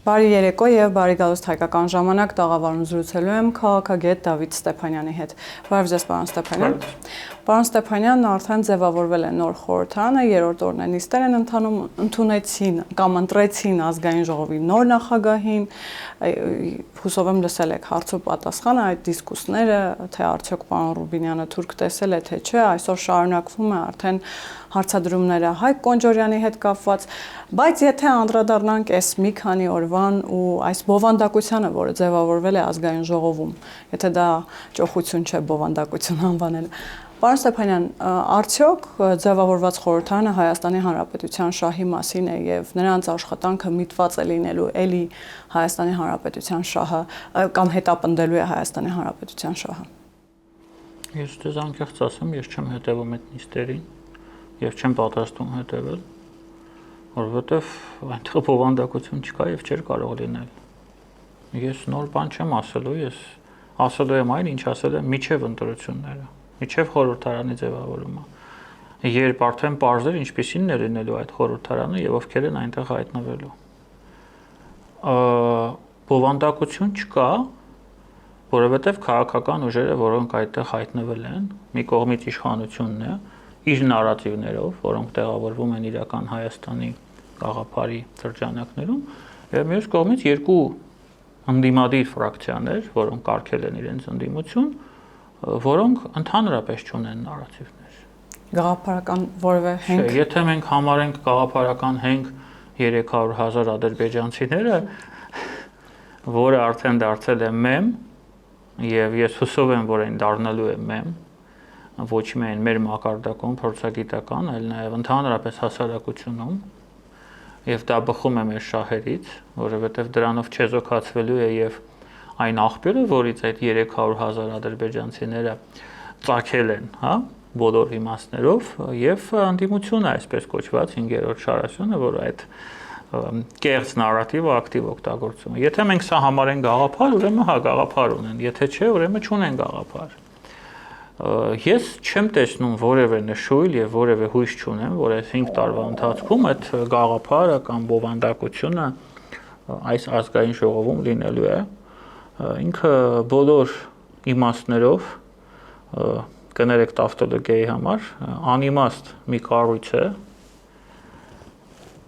Բարի երեկո եւ բարի գալուստ հայկական ժամանակ տաղավարում զրուցելու եմ քաղաքագետ Դավիթ Ստեփանյանի հետ։ Բարև ձեզ, պարոն Ստեփանյան։ Պարոն Ստեփանյանն արդեն ձևավորվել է նոր խորհրդարանը, երրորդ օրն է նիստեր են ընդունեցին կամ ընտրեցին ազգային ժողովի նոր նախագահին։ Հուսով եմ լսել եք հարցու պատասխանը այդ դիսկուսները, թե արդյոք պարոն Ռուբինյանը թուրք տեսել է թե չէ, այսօր շարունակվում է արդեն հարցադրումները Հայկ Կոնջորյանի հետ կապված, բայց եթե անդրադառնանք այս մի քանի օրվան ու այս բովանդակությանը, որը ձևավորվել է ազգային ժողովում, եթե դա ճոխություն չէ բովանդակություն անվանել, պարոն Ստեփանյան, արդյոք ձևավորված խորհրդարանը Հայաստանի Հանրապետության շահի մասին է եւ նրանց աշխատանքը միտված է լինելու էլի Հայաստանի Հանրապետության շահը կամ հետապնդելու է Հայաստանի Հանրապետության շահը։ Ես դες անկեղծ ասեմ, ես չեմ հետևում այդ նիստերին եւ չեմ պատրաստվում հետևել, որովհետեւ այնտեղ բովանդակություն չկա եւ չէր կարող լինել։ Ես նոր բան չեմ ասելու, ես ասելու եմ այն, ինչ ասել եմ միջև ընտրությունները, միջև խորհրդարանի ձևավորումը։ Երբ արդեն պարզ էր ինչպիսին է լինելու այդ խորհրդարանը եւ ովքեր են այնտեղ հայտնվելու։ Բովանդակություն չկա, որովհետեւ քաղաքական ուժերը, որոնք այդտեղ հայտնվել են, մի կողմից իշխանությունն է իր նարատիվներով, որոնք տեղավորվում են իրական Հայաստանի գաղափարի շրջանակներում, եւ մյուս կողմից երկու ընդդիմադիր ֆրակցիաներ, որոնք կարգել են իրենց ընդդիմություն, որոնք ընդհանրապես չունեն նարատիվներ։ Գաղափարական որևէ հենք։ Եթե մենք համարենք գաղափարական հենք 300,000 ադրբեջանցիները, որը արդեն դարձել է մեմ, եւ ես հուսով եմ, որ այն դառնալու է մեմ, ոչ միայն մեր մակարդակում փորձագիտական, այլ նաև ընդհանրապես հասարակությունում, եւ դա բխում է մեր շահերից, որովհետեւ դրանով չեզոքացվելու է եւ այն աղբյուրը, որից այդ 300,000 ադրբեջանցիները ծագել են, հա, բոլոր իմաստներով, եւ անդիմությունը, այսպես կոչված 5-րդ շարասյունը, որ այդ կեղծ նարատիվը ակտիվ օգտագործում է։ Եթե մենք սա համարենք գաղափար, ուրեմն հա գաղափար ունեն, եթե չէ, ուրեմն չունեն գաղափար։ Ես չեմ տեսնում որևէ նշույլ եւ որևէ հույս չունեմ, որ այս 5 տարվա ընթացքում այդ գաղափարը կամ բովանդակությունը այս ազգային ժողովում լինելու է։ Ինքը բոլոր իմաստներով կներեք տավտոլոգիայի համար անիմաստ մի կառույց է,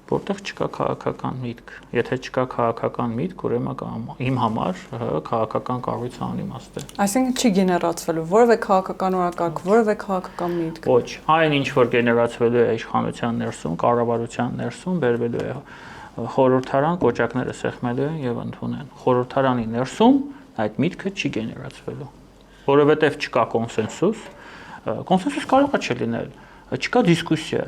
որտեղ չկա քաղաքական միտք։ Եթե չկա քաղաքական միտք, ուրեմն իմ համար քաղաքական կառույցը անիմաստ է։ Այսինքն չի գեներացվելու որևէ քաղաքական օրակարգ, որևէ քաղաքական միտք։ Ոչ, այն ինչ որ գեներացվելու է իշխանության ներսում, կառավարության ներսում, բերվելու է խորհրդարան, կոճակները սեղմելու են եւ ընդունեն։ Խորհրդարանի ներսում այդ միտքը չի գեներացվելու, որովհետեւ չկա կոնսենսուս։ Կոնսենսուս կարող է չլինել, չկա դիսկուսիա։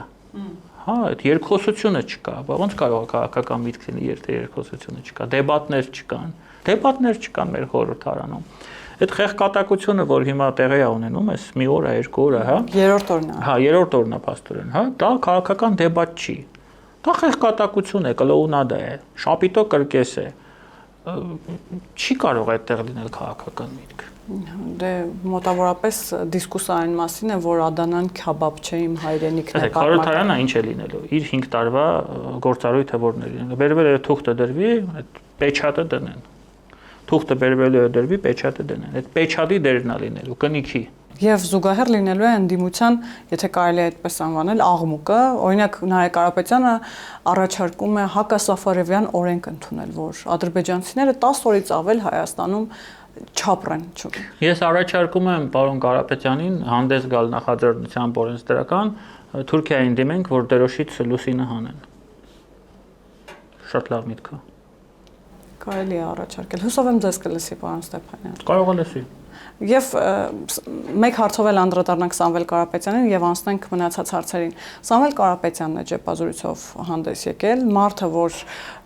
Հա, այդ երկխոսությունը չկա, բայց ոնց կարող է քաղաքական միտք լինի, եթե երկխոսությունը չկա, դեբատներ չկան մեր խորհրդարանում։ Այդ խեղկատակությունը, որ հիմա տեղի է ունենում, այս մի օր, 2 օր, հա։ Երրորդ օրն է։ Հա, երրորդ օրն է փաստորեն, հա, դա քաղաքական դեբատ չի։ Դա խեղկատակություն է, կլոունադա է, շապիտո կրկես է։ Չի կարող այդտեղ լինել քաղաքական միտք։ Դե մոտավորապես դիսկուսը այն մասին է, որ Ադանան քաբաբ չէ իմ հայրենիքն է։ Խորհրդարանը ինչ է լինելու։ Իր 5 տարվա գործառույթը որն է լինելու։ Բերվել է թուղթը դրվի, այդ պեչատը դնեն։ Թուղթը բերվելու է դրվի, պեչատը դնեն։ Այդ պեչատի դերն է լինելու, կնիքի։ Եվ զուգահեռ լինելու է ընդդիմության, եթե կարելի է այդպես անվանել, աղմուկը, օրինակ Նարեկ Կարապետյանը առաջարկում է հակասաֆարևյան օրենք ընդունել, որ ադրբեջանցիները 10 օրից ավել Հայաստանում չապրեն։ Ես առաջարկում եմ պարոն Կարապետյանին հանդես գալ նախաձեռնությամբ օրենսդրական Թուրքիային դիմենք, որ դրոշից լուսինը հանեն։ Շատ լավ միտք է։ Կարելի է առաջարկել։ Հուսով եմ ձեզ կլսի, պարոն Ստեփանյան։ Կարող է լսի։ Եվ մեկ հարցով էլ անդրադառնանք Սամվել Կարապետյանին եւ անցնենք մնացած հարցերին։ Սամվել Կարապետյանն է ճեպազրույցով հանդես եկել, մարդը, որ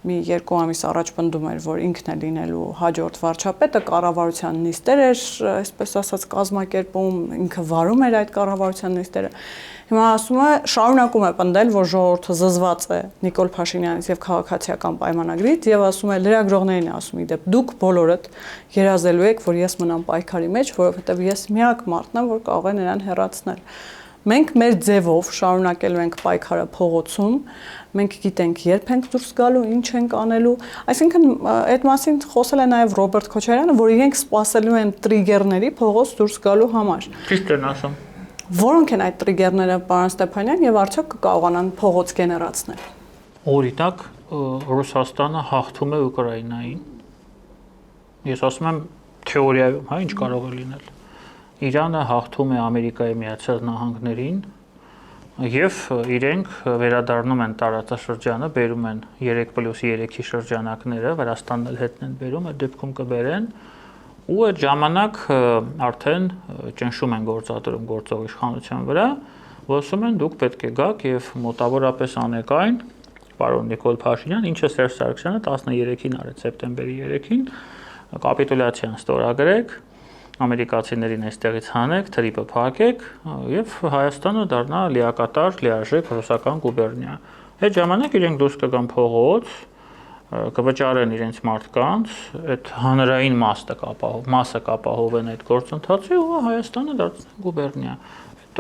մի 2 ամիս առաջ պնդում էր, որ ինքն է լինելու հաջորդ վարչապետը, կառավարության նիստեր էր, այսպես ասած, կազմակերպում, ինքը վարում էր այդ կառավարության նիստերը։ Հիմա ասում է, շարունակում է պնդել, որ ժողովուրդը զզված է Նիկոլ Փաշինյանից եւ քաղաքացիական պայմանագրից եւ ասում է լրագրողներին է ասում իդեպ դուք բոլորդ երազելու եք, որ ես մնամ պայքարի մեջ, որովհետեւ ես միակ մարդն եմ, որ կարող է նրան հեռացնել։ Մենք մեր ձևով շարունակելու ենք պայքարը փողոցում, մենք գիտենք երբ ենք դուրս գալու, ինչ ենք անելու, այսինքն այդ մասին խոսել է նաև Ռոբերտ Քոչարյանը, որ իրենք սպասելու են տրիգերների փողոց դուրս գալու համար։ Ճիշտ են ասում։ Որոնք են այդ տրիգերները, պարոն Ստեփանյան, եւ արդյոք կկարողանան փողոց գեներացնել։ Օրինակ Ռուսաստանը հաղթում է Ուկրաինային։ Ես ասում եմ թեորիայում, հա, ինչ կարող է լինել։ Իրանը հաղթում է Ամերիկայի Միացյալ Նահանգներին եւ իրենք վերադառնում են տարածաշրջանը, բերում են 3+3-ի շրջանակները, Վրաստանն էլ հետն են բերում, այդ դեպքում կբերեն ու այդ ժամանակ արդեն ճնշում են գործադրում գործող իշխանության վրա, ոսում են դուք պետք է գաք եւ մոտավորապես անեք այն, պարոն Նիկոլ Փաշինյան, ինչը Սերժ Սարգսյանը 13-ին արեց, սեպտեմբերի 3-ին կապիտուլյացիան ստորագրեք, ամերիկացիներին այստեղից հանեք, թրիպը փակեք եւ Հայաստանը դառնա լիակատար, լիարժեք ռուսական գուբերնիա։ Այդ ժամանակ իրենք դուրս կգան փողոց, կվճարեն իրենց մարդկանց, այդ հանրային մասը կապահովեն այդ գործընթացի ու Հայաստանը դարձնեն գուբերնիա։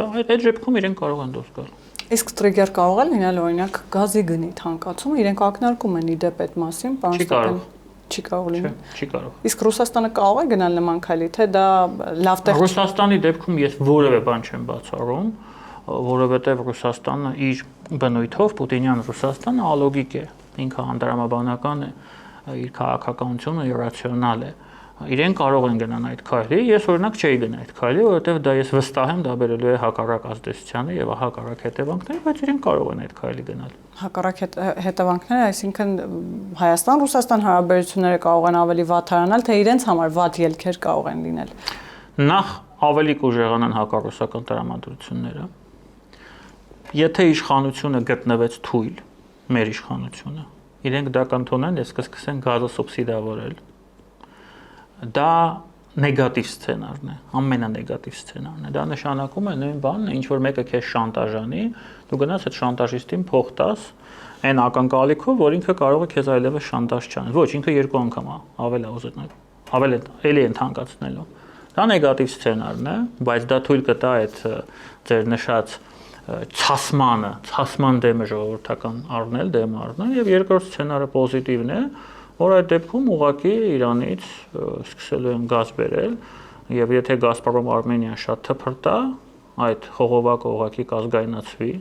Այդ դեպքում իրենք կարող են դուրս գալ։ Իսկ տրիգեր կարող է լինել օրինակ գազի գնի թանկացումը, իրենք ակնարկում են իդեպ այդ մասին, պարոն Ստեփանյան։ Չի կարող լինել։ Չի կարող։ Իսկ Ռուսաստանը կարող է գնալ նման քայլի, թե դա լավ տեղ։ Ռուսաստանի դեպքում ես որևէ բան չեմ բացառում, որովհետև Ռուսաստանը իր բնույթով Պուտինյան Ռուսաստանը ալոգիկ է, ինքը անդրամաբանական է, իր քաղաքականությունը իրացիոնալ է։ Իրեն կարող են գնան այդ քայլի, ես օրինակ չէի գնա այդ քայլի, որովհետև դա ես վստահ եմ, դա բերելու է հակառակ ազդեցությանը եւ հակառակ հետևանքների, բայց իրեն կարող են այդ քայլի գնալ։ Հակառակ հետևանքները, այսինքն Հայաստան-Ռուսաստան հարաբերությունները կարող են ավելի վատարանալ, թե իրենց համար վատ ելքեր կարող են լինել։ Նախ ավելի կուժեղանան հակառուսական տրամադրությունները։ Եթե իշխանությունը գտնվեց թույլ, մեր իշխանությունը, իրենք դա կընդունեն, ես կսկսեն գազը սուբսիդավորել։ Դա նեգատիվ սցենարն է, ամենանեգատիվ սցենարն է։ Դա նշանակում է նույն բանն, ինչ որ մեկը քեզ շանտաժանի, դու գնաս այդ շանտաժիստին փող տաս այն ակնկալիքով, որ ինքը կարող է քեզ այլևս շանտաժ չանել։ Ոչ, ինքը երկու անգամ ավել է ուզենալ, ավել էլի են թանկացնելու։ Դա նեգատիվ սցենարն է, բայց դա թույլ կտա այդ ձեր նշած ցասման դեմը ժողովրդական առնել, դեմ առնել, եւ երկրորդ սցենարը պոզիտիվն է, որ այդ դեպքում ուղղակի Իրանից սկսելու են գազ բերել եւ եթե Գազպրոմ Արմենիան շատ թփրտա, այդ խողովակը ուղղակի կազգայնացվի,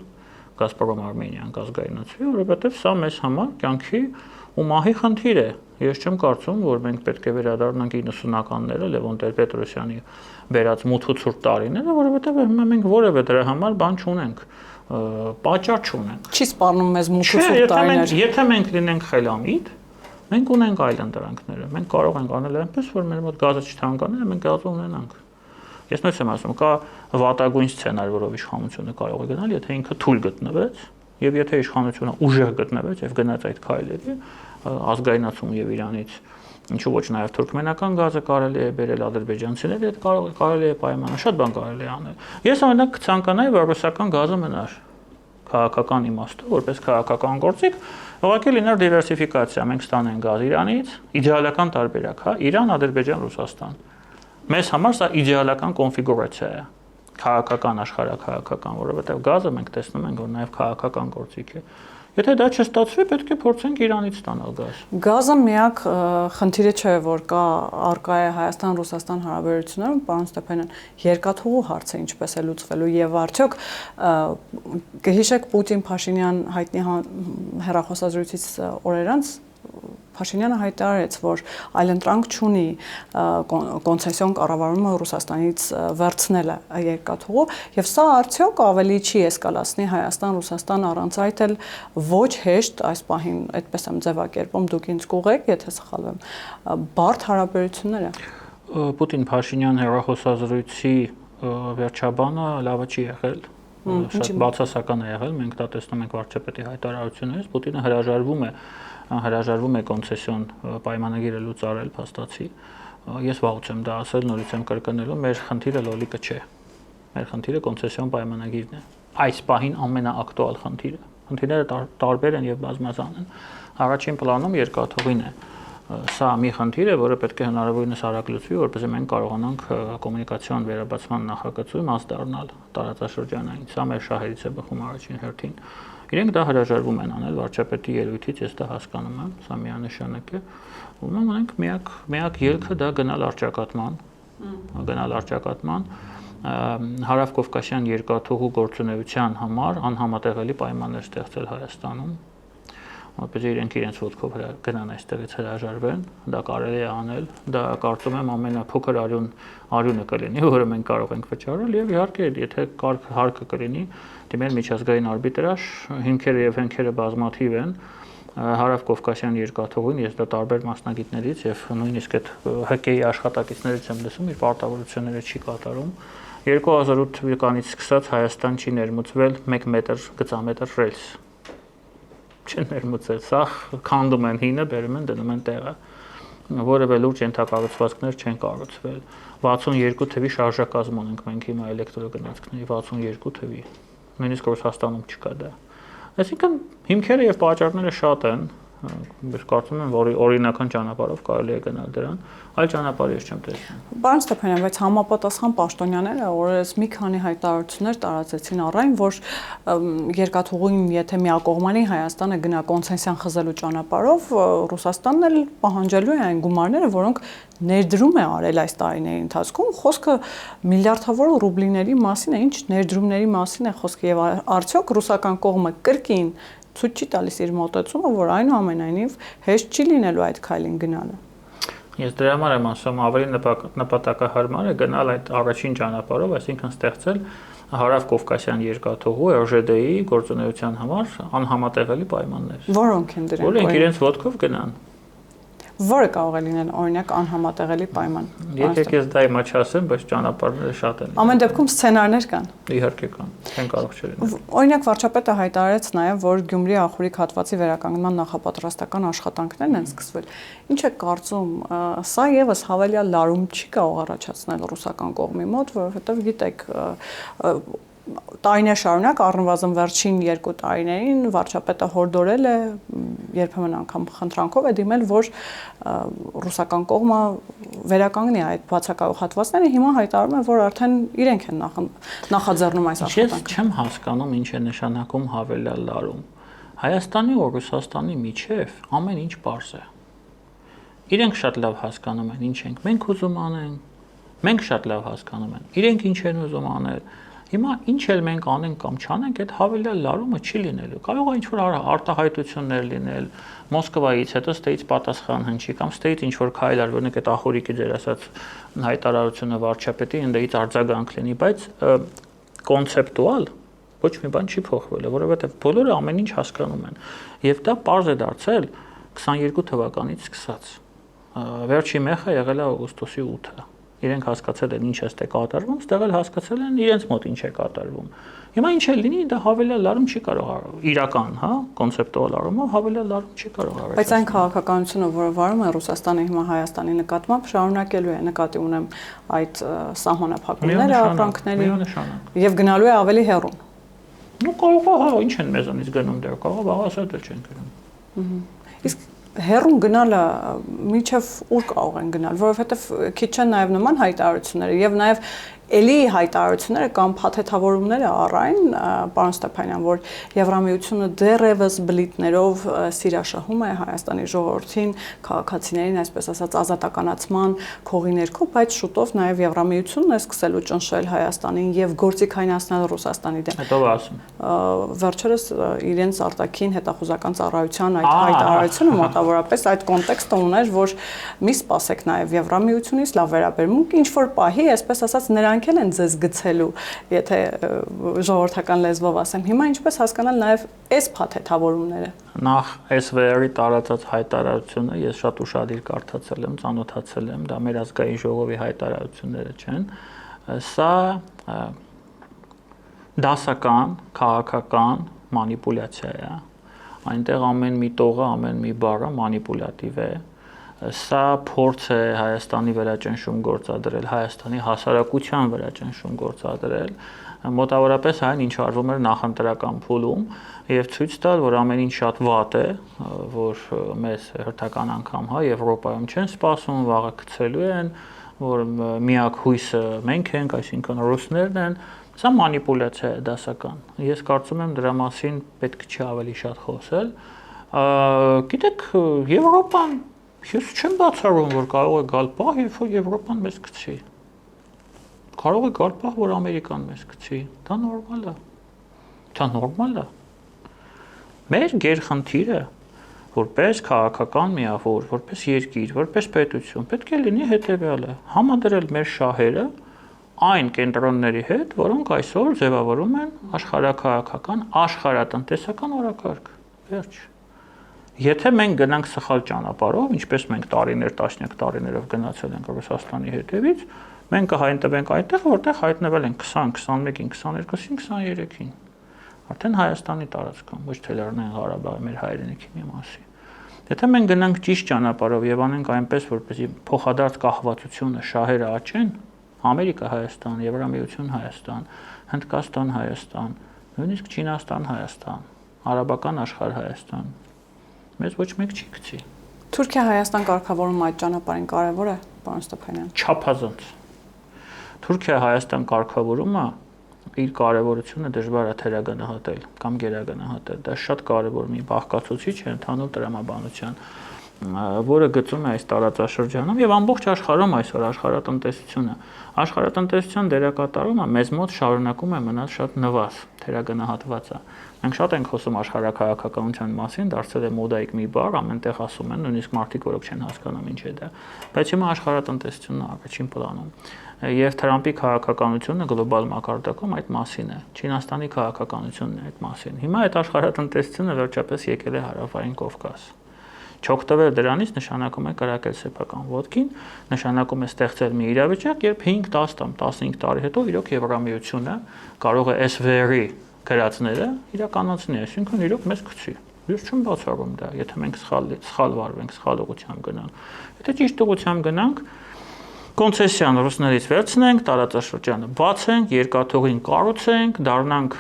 Գազպրոմ Արմենիան կազգայնացվի, որովհետեւ սա մեզ համար կյանքի ու մահի խնդիր է։ Ես չեմ կարծում, որ մենք պետք է վերադառնանք 90-ականները Լևոն Տեր-Պետրոսյանի բերած մութ ու ցուրտ տարիները, որովհետեւ հիմա մենք որևէ դրա համար բան չունենք, պատճառ չունենք։ Չի սպառնում մեզ մութ ու ցուրտ տարիներ։ Եթե մենք լինենք խելամիտ, մենք ունենք այլ ընտրանքները։ Մենք կարող ենք անել այնպես, որ մեր մոտ գազը չթանկանա, մենք գազը ունենանք։ Ես նույնիսկ եմ ասում, կա վատագույն սցենար, որով իշխանությունը կարող է գնալ, եթե ինքը թույլ գտնվեց, եւ եթե իշխանությունը ուժեղ գտնվեց եւ գնաց այդ քայլերի, ազգայնացում եւ Իրանից ինչու ոչ նաեւ թուրքմենական գազը կարելի է բերել ադրբեջանցիների հետ կարելի է պայմանավորել, շատ բան կարելի է անել։ Ես օրինակ կցանկանայի, որ ռուսական գազը մնար քաղաքական իմաստով, որպես քաղաքական գործիք, ուղղակի լիներ դիվերսիֆիկացիա, մենք ստանենք գազ Իրանից, իդեալական տարբերակ, հա, Իրան, Ադրբեջան, Ռուսաստան։ Մեզ համար սա իդեալական կոնֆիգուրացիա է, քաղաքական, աշխարհաքաղաքական, որովհետև գազը մենք տեսնում ենք, որ նաև քաղաքական գործիք է։ Եթե դա չստացվի, պետք է փորձենք Իրանից ստանալ գազ։ Գազը միակ խնդիրը չէ, որ կա արկա է Հայաստան-Ռուսաստան հարաբերություններում, պարոն Ստեփանյան, երկաթուղու հարցը ինչպես է լուծվելու եւ արդյոք կհիշեք Պուտին-Փաշինյան հայտնի հեռախոսազրույցից օրեր անց Փաշինյանը հայտարարեց, որ այլընտրանք չունի կոնցեսիոն կառավարումը Ռուսաստանից վերցնելը երկաթուղու եւ սա արդյոք ավելի չի էսկալացնի Հայաստան-Ռուսաստան առանց այդ էլ ոչ հեշտ այս պահին այդպես եմ ձևակերպում դուք ինձ կուղեք, եթե սխալվեմ, բարդ հարաբերությունները։ Պուտին-Փաշինյան հեռախոսազրույցի վերջաբանը լավը չի եղել։ Շատ բացասական է եղել, մենք դա տեսնում ենք վարչապետի հայտարարություններից, Պուտինը հրաժարվում է կոնցեսիոն պայմանագիրը լուծարել փաստացի։ Ես վաղուց եմ դա ասել, նորից եմ կրկնելու, մեր խնդիրը լոլիկը չէ։ Մեր խնդիրը կոնցեսիոն պայմանագիրն է։ Այս պահին ամենաակտուալ խնդիրը։ Խնդիրները տարբեր են եւ բազմազան են։ Առաջին պլանում երկաթուղին է։ Սա մի խնդիր է, որը պետք է հնարավորինս արագ լուծվի, որպեսզի մենք կարողանանք կոմունիկացիոն վերաբացման նախագծում մաս դառնալ տարածաշրջանային։ Սա մեր շահերից է բխում առաջին հերթին։ Իրենք դա հրաժարվում են անել վարչապետի ելույթից, ես դա հասկանում եմ, սա միանշանակ է։ Ուրեմն մենք միակ ելքը դա գնալ արճակատման, Հարավկովկասյան երկաթուղու գործունեության համար անհամատեղելի պայմաններ ստեղծել Հայաստանում, որպեսզի իրենք իրենց ոտքով գնան այստեղից հրաժարվեն, դա կարելի է անել, դա կարծում եմ ամենափոքր արյունը կլինի, որը մենք կարող ենք վճարել եւ իհարկե եթե հարկը կլինի, դիմել միջազգային արբիտրաժ, հիմքերը եւ հենքերը բազմաթիվ են, Հարավկովկասյան երկաթուղին, ես դա տարբեր մասնագետներից եւ նույնիսկ այդ ՀԿ-ի աշխատակիցներից եմ լսում, իր պարտավորությունները չի կատարում։ 2008 թվականից սկսած Հայաստան չի ներմուծվել 1 մետր գծամետր ռելս։ Չեն ներմուծել, սա քանդում են հինը, բերում են, դնում են տեղը։ Որևէ լուրջ ենթակառուցվածքներ չեն կառուցվել։ 62 թվի շարժակազմ ունենք մենք հիմա էլեկտրոգնացքների 62 թվի։ Նույնիսկ Ռուսաստանում չկա դա։ Այսինքն հիմքերը եւ պատճառները շատ են, կարծում եմ, որ օրինական ճանապարհով կարելի է գնալ դրան, այլ ճանապարհ ես չեմ տեսնում։ Պարոն Ստեփանյան, բայց համապատասխան պաշտոնյաները օրերս մի քանի հայտարարություններ տարածեցին առայն, որ երկաթուղին, եթե միակողմանի Հայաստանը գնա կոնցեսիան խզելու ճանապարհով, Ռուսաստանն էլ պահանջելու է այն գումարները, որոնք ներդրում է արել այս տարիների ընթացքում, խոսքը միլիարդավոր ռուբլիների մասին է, ինչ ներդրումների մասին է խոսքը եւ արդյոք ռուսական կողմը կրկին ցույց չի տալիս իր մոտեցումը, որ այնուամենայնիվ հեշտ չի լինելու այդ քայլին գնալը։ Ես դրա համար եմ ասում, ավելի նպատակահարմար է գնալ այդ առաջին ճանապարհով, այսինքն ստեղծել Հարավկովկասյան երկաթուղու ՌԺԴ-ի գործունեության համար անհամատեղելի պայմաններ։ Որոնք են դրանք։ Որոնք իրենց ոտքով գնան։ Որը կարող է լինել օրինակ անհամատեղելի պայման։ Եկեք ես դա իմաչ ասեմ, բայց ճանապարհները շատ են։ Ամեն դեպքում սցենարներ կան։ Իհարկե կան, չեն կարող չլինել։ Օրինակ վարչապետը հայտարարեց նաև, որ Գյումրի ախորիկ հատվածի վերականգնման նախապատրաստական աշխատանքներն են սկսվել։ Ինչ է կարծում, սա եւս հավելյալ լարում չի կարող առաջացնել ռուսական կողմի մոտ, որովհետեւ գիտեք, տարիներ շարունակ առնվազն վերջին 2 տարիներին վարչապետը հորդորել է երբեմն անգամ խնդրանքով է դիմել, որ ռուսական կողմը վերականգնի այդ բացակայող հատվածները, հիմա հայտարարում է, որ արդեն իրենք են նախաձեռնում այս աշխատանքը։ Ես չեմ հասկանում ինչ է նշանակում հավելյալ լարում։ Հայաստանի ու Ռուսաստանի միջև ամեն ինչ պարզ է։ Իրենք շատ լավ հասկանում են ինչ ենք մենք ուզում անենք, մենք շատ լավ հասկանում են իրենք ինչ են ուզում անել։ Հիմա ինչ էլ մենք անենք կամ չանենք, այդ հավելյալ լարումը չի լինելու։ Կարող է ինչ-որ արտահայտություններ լինել, Մոսկվայից, հետո ստեից պատասխան հնչի կամ ստեից ինչ-որ քայլ ար, որոնք այդ ախորիկի ձեր ասած հայտարարությունը վարչապետի ընդդից արձագանք լինի, բայց կոնցեպտուալ ոչ մի բան չի փոխվել, որովհետև բոլորը ամեն ինչ հասկանում են։ Եվ դա պարզ է դարձել 22 թվականից սկսած։ Վերջի մեխը եղել է օգոստոսի 8-ը։ Իրենք հասկացել են ինչ է ստե կատարվում, ստեղ էլ հասկացել են իրենց մոտ ինչ է կատարվում։ Հիմա ինչ է լինի, դա հավելյալ լարում չի կարող իրական, հա, կոնցեպտուալ առումով հավելյալ լարում չի կարող արվել։ Բայց այն քաղաքականությունը, որը վարում է Ռուսաստանը հիմա Հայաստանի նկատմամբ, շարունակելու է, նկատի ունեմ այդ սահմանափակումները, ապրանքների եւ գնալու է ավելի հեռուն։ Ну կարող է, հա, ինչ են մեզանից գնում դեռ, կարող է բաղասատ էլ չեն գնում։ Իսկ հեռուն գնալը միջև ուր կարող են գնալ, որովհետև քիչ են նաև նման հայտարարությունները եւ նաև էլի հայտարարությունները կամ փաթեթավորումները առայն, պարոն Ստեփանյան, որ Եվրամիությունը դեռևս բլիթներով սիրաշահում է Հայաստանի ժողովրդին, քաղաքացիներին, այսպես ասած, ազատականացման քողի ներքո, բայց շուտով նաև Եվրամիությունն է սկսելու ճնշել Հայաստանին եւ գործիքայնացնել Ռուսաստանի դեմ։ Հետո ասում։ Վերջերս իրենց արտաքին հետախուզական ծառայության այդ հայտարարությունը մոտավորապես այդ կոնտեքստը ուներ, որ մի սպասեք նաև Եվրամիությունից լավ վերաբերմունք, ինչ որ պահի, այսպես ասած, նրանք են ձեզ գցելու, եթե ժողովրդական լեզվով ասեմ։ Հիմա ինչպես հասկանալ նաև այս փաթեթավորումները։ Նախ SVR-ի տարածած հայտարարությունը ես շատ ուշադիր կարդացել եմ, ծանոթացել եմ, դա մեր ազգային ժողովի հայտարարությունները չեն։ Սա դասական, քաղաքական մանիպուլյացիա է։ Այնտեղ ամեն մի տողը, ամեն մի բառը մանիպուլյատիվ է։ Սա փորձ է Հայաստանի վրա ճնշում գործադրել, Հայաստանի հասարակության վրա ճնշում գործադրել, մոտավորապես այն, ինչ արվում էր նախընտրական փուլում, եւ ցույց տալ, որ ամեն ինչ շատ վատ է, որ մեզ հերթական անգամ Եվրոպայում չեն սպասում, վաղը գցելու են, որ միակ հույսը մենք ենք, այսինքն ռուսներն են, սա մանիպուլյացիա է դասական։ Ես կարծում եմ դրա մասին պետք չի ավելի շատ խոսել։ Գիտեք, Եվրոպան ես չեմ բացառում, որ կարող է գալ պահ, երբ որ Եվրոպան մեզ գցի։ Կարող է գալ պահ, որ Ամերիկան մեզ գցի։ Դա նորմալ է։ Դա նորմալ է։ Մեր գերխնդիրը, որպես քաղաքական միավոր, որպես երկիր, որպես պետություն, պետք է լինի հետևյալը՝ համադրել մեր շահերը այն կենտրոնների հետ, որոնք այսօր ձևավորում են աշխարհաքաղաքական, աշխարհատնտեսական օրակարգ։ Վերջ։ Եթե մենք գնանք սխալ ճանապարհով, ինչպես մենք տարիներ, տասնյակ տարիներով գնացել ենք Ռուսաստանի հետևից, մենք կհայտնվենք այնտեղ, որտեղ հայտնվել ենք 20, 21-ին, 22-ին, 23-ին։ Արդեն Հայաստանի տարածքում, ոչ թե Լեռնային Ղարաբաղի մեր հայրենիքի մի մասի։ Եթե մենք գնանք ճիշտ ճանապարհով եւ անենք այնպես, որպեսզի փոխադարձ կախվածությունը շահերը աճեն, Ամերիկա, Հայաստան, Եվրամիություն, Հայաստան, Հնդկաստան, Հայաստան, նույնիսկ Չինաստան, Հայաստան, Արաբական աշխարհ Հայաստան, մեզ ոչ մեկ չի գցի։ Թուրքիա-Հայաստան կարգավորումը այդ ճանապարհին կարևոր է, պարոն Ստեփանյան։ Չափազանց։ Թուրքիա-Հայաստան կարգավորումը իր կարևորությունը դժվար է թերագնահատել կամ գերագնահատել։ Դա շատ կարևոր մի բաղկացուցիչ է ընդհանուր տրամաբանության, որը գծում է այս տարածաշրջանում եւ ամբողջ աշխարհում այսօր աշխարհատնտեսությունը։ Աշխարհատնտեսության դերակատարումը մեզ մոտ շարունակում է մնալ շատ նվազ, թերագնահատված է։ Մենք շատ ենք խոսում աշխարհաքաղաքականության մասին, դարձել է մոդայիկ մի բառ, ամենտեղ ասում են, նույնիսկ մարդիկ, որոնք չեն հասկանում ինչ է դա։ Բայց հիմա աշխարհատնտեսությունն է առաջին պլանում։ Եվ Թրամփի քաղաքականությունը գլոբալ մակարդակում այդ մասին է։ Չինաստանի քաղաքականությունն է այդ մասին։ Հիմա այդ աշխարհատնտեսությունը վերջապես եկել է Հարավային Կովկաս։ Չօգտվել դրանից նշանակում է կրակել սեփական ոտքին, նշանակում է ստեղծել մի իրավիճակ, երբ 5-10 կամ 15 տարի հետո իրոք Եվրամիությունը կարող է SVR-ի գրածները իրականացնի, այսինքն իրոք մեզ գցի։ Ես չեմ բացառում դա, եթե մենք սխալ վարվենք, սխալ ուղղությամբ գնանք։ Եթե ճիշտ ուղղությամբ գնանք, կոնցեսիան ռուսներից վերցնենք, տարածաշրջանը բացենք, երկաթուղին կառուցենք, դառնանք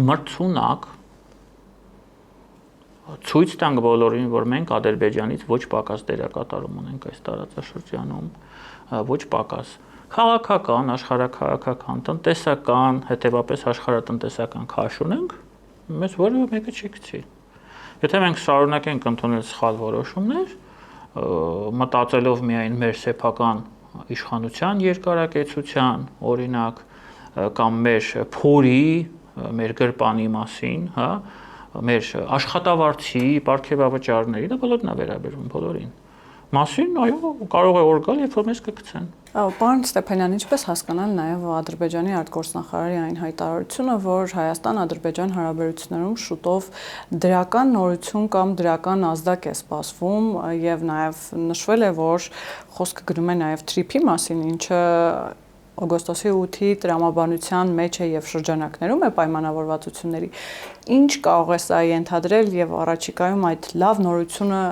մրցունակ, ցույց տանք բոլորին, որ մենք Ադրբեջանից ոչ պակաս դերակատարում ունենք այս տարածաշրջանում, ոչ պակաս քաղաքական, աշխարհաքաղաքական, տնտեսական, հետևապես աշխարհատնտեսական քաշ ունենք, մեզ որևէ մեկը չի գցի։ Եթե մենք շարունակենք ընդունել սխալ որոշումներ, մտածելով միայն մեր սեփական իշխանության երկարակեցության, օրինակ, կամ մեր փորի, մեր գրպանի մասին, հա, մեր աշխատավարձի, պարգևավճարների, դա բոլորն է վերաբերում բոլորին։ Մասին, այո, կարող է օր գալ, երբ որ մեզ կգցեն։ Պարոն Ստեփանյան, ինչպես հասկանալ նաև Ադրբեջանի արտգործնախարարի այն հայտարարությունը, որ Հայաստան-Ադրբեջան հարաբերություններում շուտով դրական նորություն կամ դրական ազդակ է սպասվում եւ նաև նշվել է, որ խոսքը գնում է նաև թրիփի մասին, ինչը օգոստոսի 8-ի տրամաբանության մեջ է եւ շրջանակներում է պայմանավորվածությունների։ Ինչ կարող է սա ենթադրել եւ առաջիկայում այդ լավ նորությունը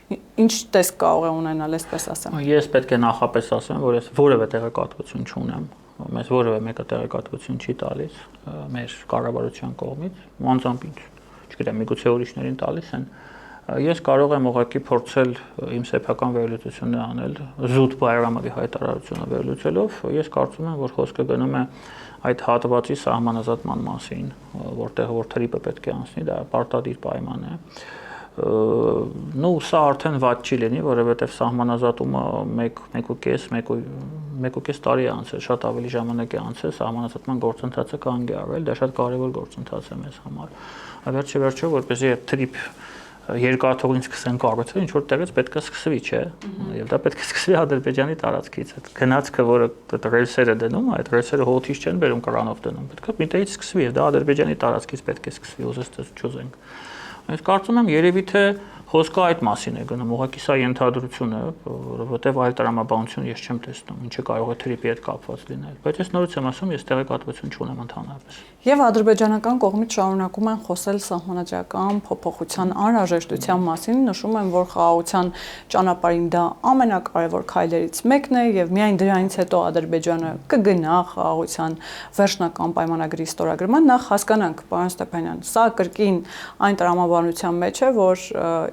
ինչ տեսք կարող է ունենալ, այսպես ասեմ։ Ես պետք է նախապես ասեմ, որ ես որևէ տեղեկատվություն չունեմ, մեզ որևէ մեկը տեղեկատվություն չի տալիս մեր կառավարության կողմից, անձամբ ինչ, չգիտեմ, միգուցե ուրիշներին տալիս են։ Ես կարող եմ ուղղակի փորձել իմ սեփական վերլուծությունը անել զուտ Բայրամովի հայտարարությունը վերլուծելով, ես կարծում եմ, որ խոսքը գնում է այդ հատվածի սահմանազատման մասին, որտեղ որ թրիպը պետք է անցնի, դա պարտադիր պայման է։ Ну, սա արդեն ված չի լինի, որովհետև սահմանազատումը 1.5 տարի է անցել, շատ ավելի ժամանակ է անցել, սահմանազատման գործընթացը կանգ է առել, դա շատ կարևոր գործընթաց է մեզ համար։ Վերջը, որպեսզի այդ թրիփ երկաթուղին սկսեն կառուցել, ինչ որ տեղից պետք է սկսվի, չէ։ Եվ դա պետք է սկսվի Ադրբեջանի տարածքից։ Այդ գնացքը, որը ռելսերը դնում, այդ ռելսերը հոտից չեն բերում կրանով դնում, պետք է միտից սկսվի, եւ դա Ադրբեջանի տարածքից պետք է սկսվի, ուզես չուզենք։ Ես կարծում եմ երևի թե Խոսքը այդ մասին է գնում, ուղղակի սա ենթադրություն է, որովհետև այլ տրամաբանություն ես չեմ տեսնում, ինչը կարող է թրիպի հետ կապված լինել, բայց ես նորից եմ ասում, ես տեղեկատվություն չունեմ ընդհանրապես։ Եվ ադրբեջանական կողմից շարունակում են խոսել սահմանադրական փոփոխության անհրաժեշտության մասին, նշում են, որ խաղաղության ճանապարհին դա ամենակարևոր քայլերից մեկն է եւ միայն դրանից հետո Ադրբեջանը կգնա խաղաղության վերջնական պայմանագրի ստորագրման։ Նախ հասկանանք, պարոն Ստեփանյան, սա կրկին այն տրամաբանության մեջ է, որ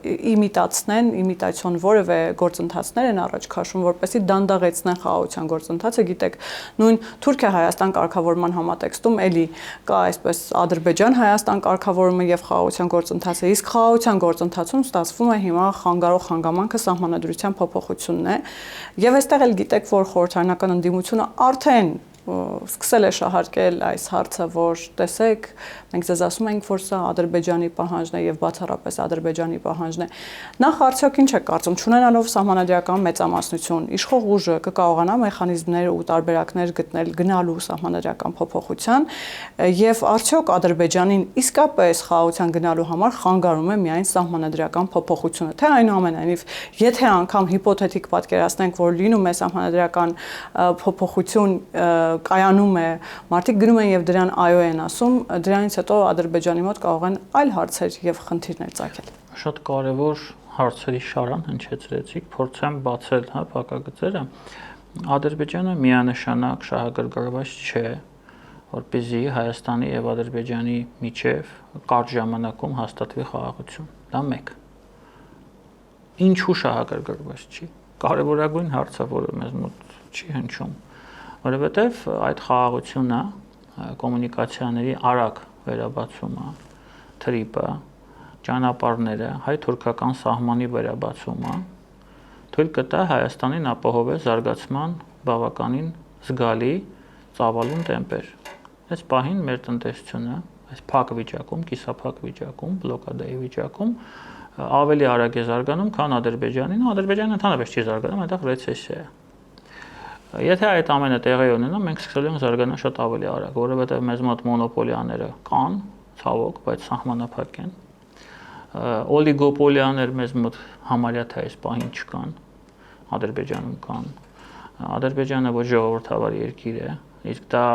իմիտացիոն որևէ գործընթացներ են առաջ քաշում, որպեսզի դանդաղեցնեն խաղաղության գործընթացը, գիտեք, նույն Թուրքիա-Հայաստան կարգավորման համատեքստում էլի կա այսպես Ադրբեջան-Հայաստան կարգավորումը եւ խաղաղության գործընթացը, իսկ խաղաղության գործընթացում ստացվում է հիմա խանգարող հանգամանքը սահմանադրության փոփոխությունն է, եւ այստեղ էլ գիտեք, որ խորհրդարանական ընդդիմությունը արդեն սկսել է շահարկել այս հարցը, որ տեսեք, մենք ձեզ ասում ենք, որ սա Ադրբեջանի պահանջն է եւ բացառապես Ադրբեջանի պահանջն է։ Նախ արդյոք ինչ է կարծում, չունենալով սահմանադրական մեծամասնություն, իշխող ուժը կկարողանա մեխանիզմներ ու տարբերակներ գտնել գնալու սահմանադրական փոփոխության եւ արդյոք Ադրբեջանին իսկապես խաղաղության գնալու համար խանգարում է միայն սահմանադրական փոփոխությունը, թե այնուամենայնիվ, եթե անգամ հիպոթետիկ պատկերացնենք, որ լինում է սահմանադրական փոփոխություն կայանում է, մարդիկ գնում են եւ դրան այո են ասում, դրանից հետո Ադրբեջանի մոտ կարող են այլ հարցեր եւ խնդիրներ ծագել։ Շատ կարևոր հարցերի շարան հնչեցրեցիք, փորձեմ բացել, հա, փակագծերը։ Ադրբեջանը միանշանակ շահագրգռված չէ, որպեսզի Հայաստանի եւ Ադրբեջանի միջև կարճ ժամանակում հաստատվի խաղաղություն։ Դա մեկ։ Ինչու շահագրգռված չի։ Կարևորագույն հարցը, որը մեզ մոտ չի հնչում, որովհետև այդ խաղաղությունը, կոմունիկացիաների արագ վերաբացումը, թրիպը, ճանապարհները, հայ-թուրքական սահմանի վերաբացումը թույլ կտա Հայաստանին ապահովել զարգացման բավականին զգալի ծավալուն տեմպեր։ Այս պահին մեր տնտեսությունը, այս փակ վիճակում, կիսափակ վիճակում, բլոկադայի վիճակում ավելի արագ է զարգանում, քան Ադրբեջանին, Ադրբեջանը ընդհանրապես չի զարգանում, այնտեղ ռեցեսիա է։ Եթե այդ ամենը տեղի ունենա, մենք սկսելու ենք զարգանալ շատ ավելի արագ, որովհետև մեզ մոտ մոնոպոլիաները կան, ցավոք, բայց սահմանափակ են։ Օլիգոպոլիաներ մեզ մոտ համարյա թե այս պահին չկան, Ադրբեջանում կան։ Ադրբեջանը ոչ ժողովրդավար երկիր է, իսկ դա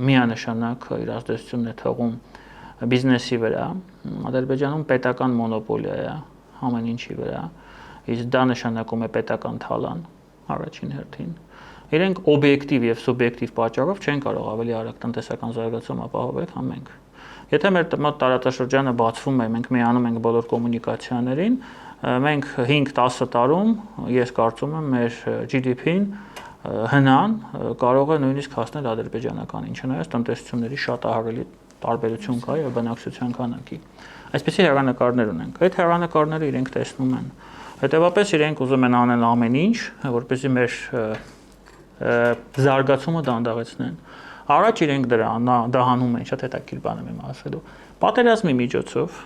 միանշանակ իր ազդեցությունն է թողում բիզնեսի վրա։ Ադրբեջանում պետական մոնոպոլիա է ամեն ինչի վրա, իսկ դա նշանակում է պետական թալան առաջին հերթին։ Իրենք օբյեկտիվ եւ սուբյեկտիվ պատճառով չեն կարող ավելի արագ տնտեսական զարգացում ապահովել, քան մենք։ Եթե մեր տարածաշրջանը բացվում է, մենք միանում ենք բոլոր կոմունիկացիաներին, մենք 5-10 տարում, ես կարծում եմ, մեր GDP-ն հնան կարող է նույնիսկ հասնել ադրբեջանականին, չնայած տնտեսությունների շատ ահռելի տարբերություն կա եւ բնակչության քանակի։ Այսպեսի հեռանկարներ ունենք։ Այդ հեռանկարները իրենք տեսնում են։ Հետևաբար իրենք ուզում են անել ամեն ինչ, որպեսզի մեր զարգացումը դանդաղեցնեն։ Առաջ իրենք դա հանում են, շատ հետաքրքիր բան եմ ասելու։ Պատերազմի միջոցով,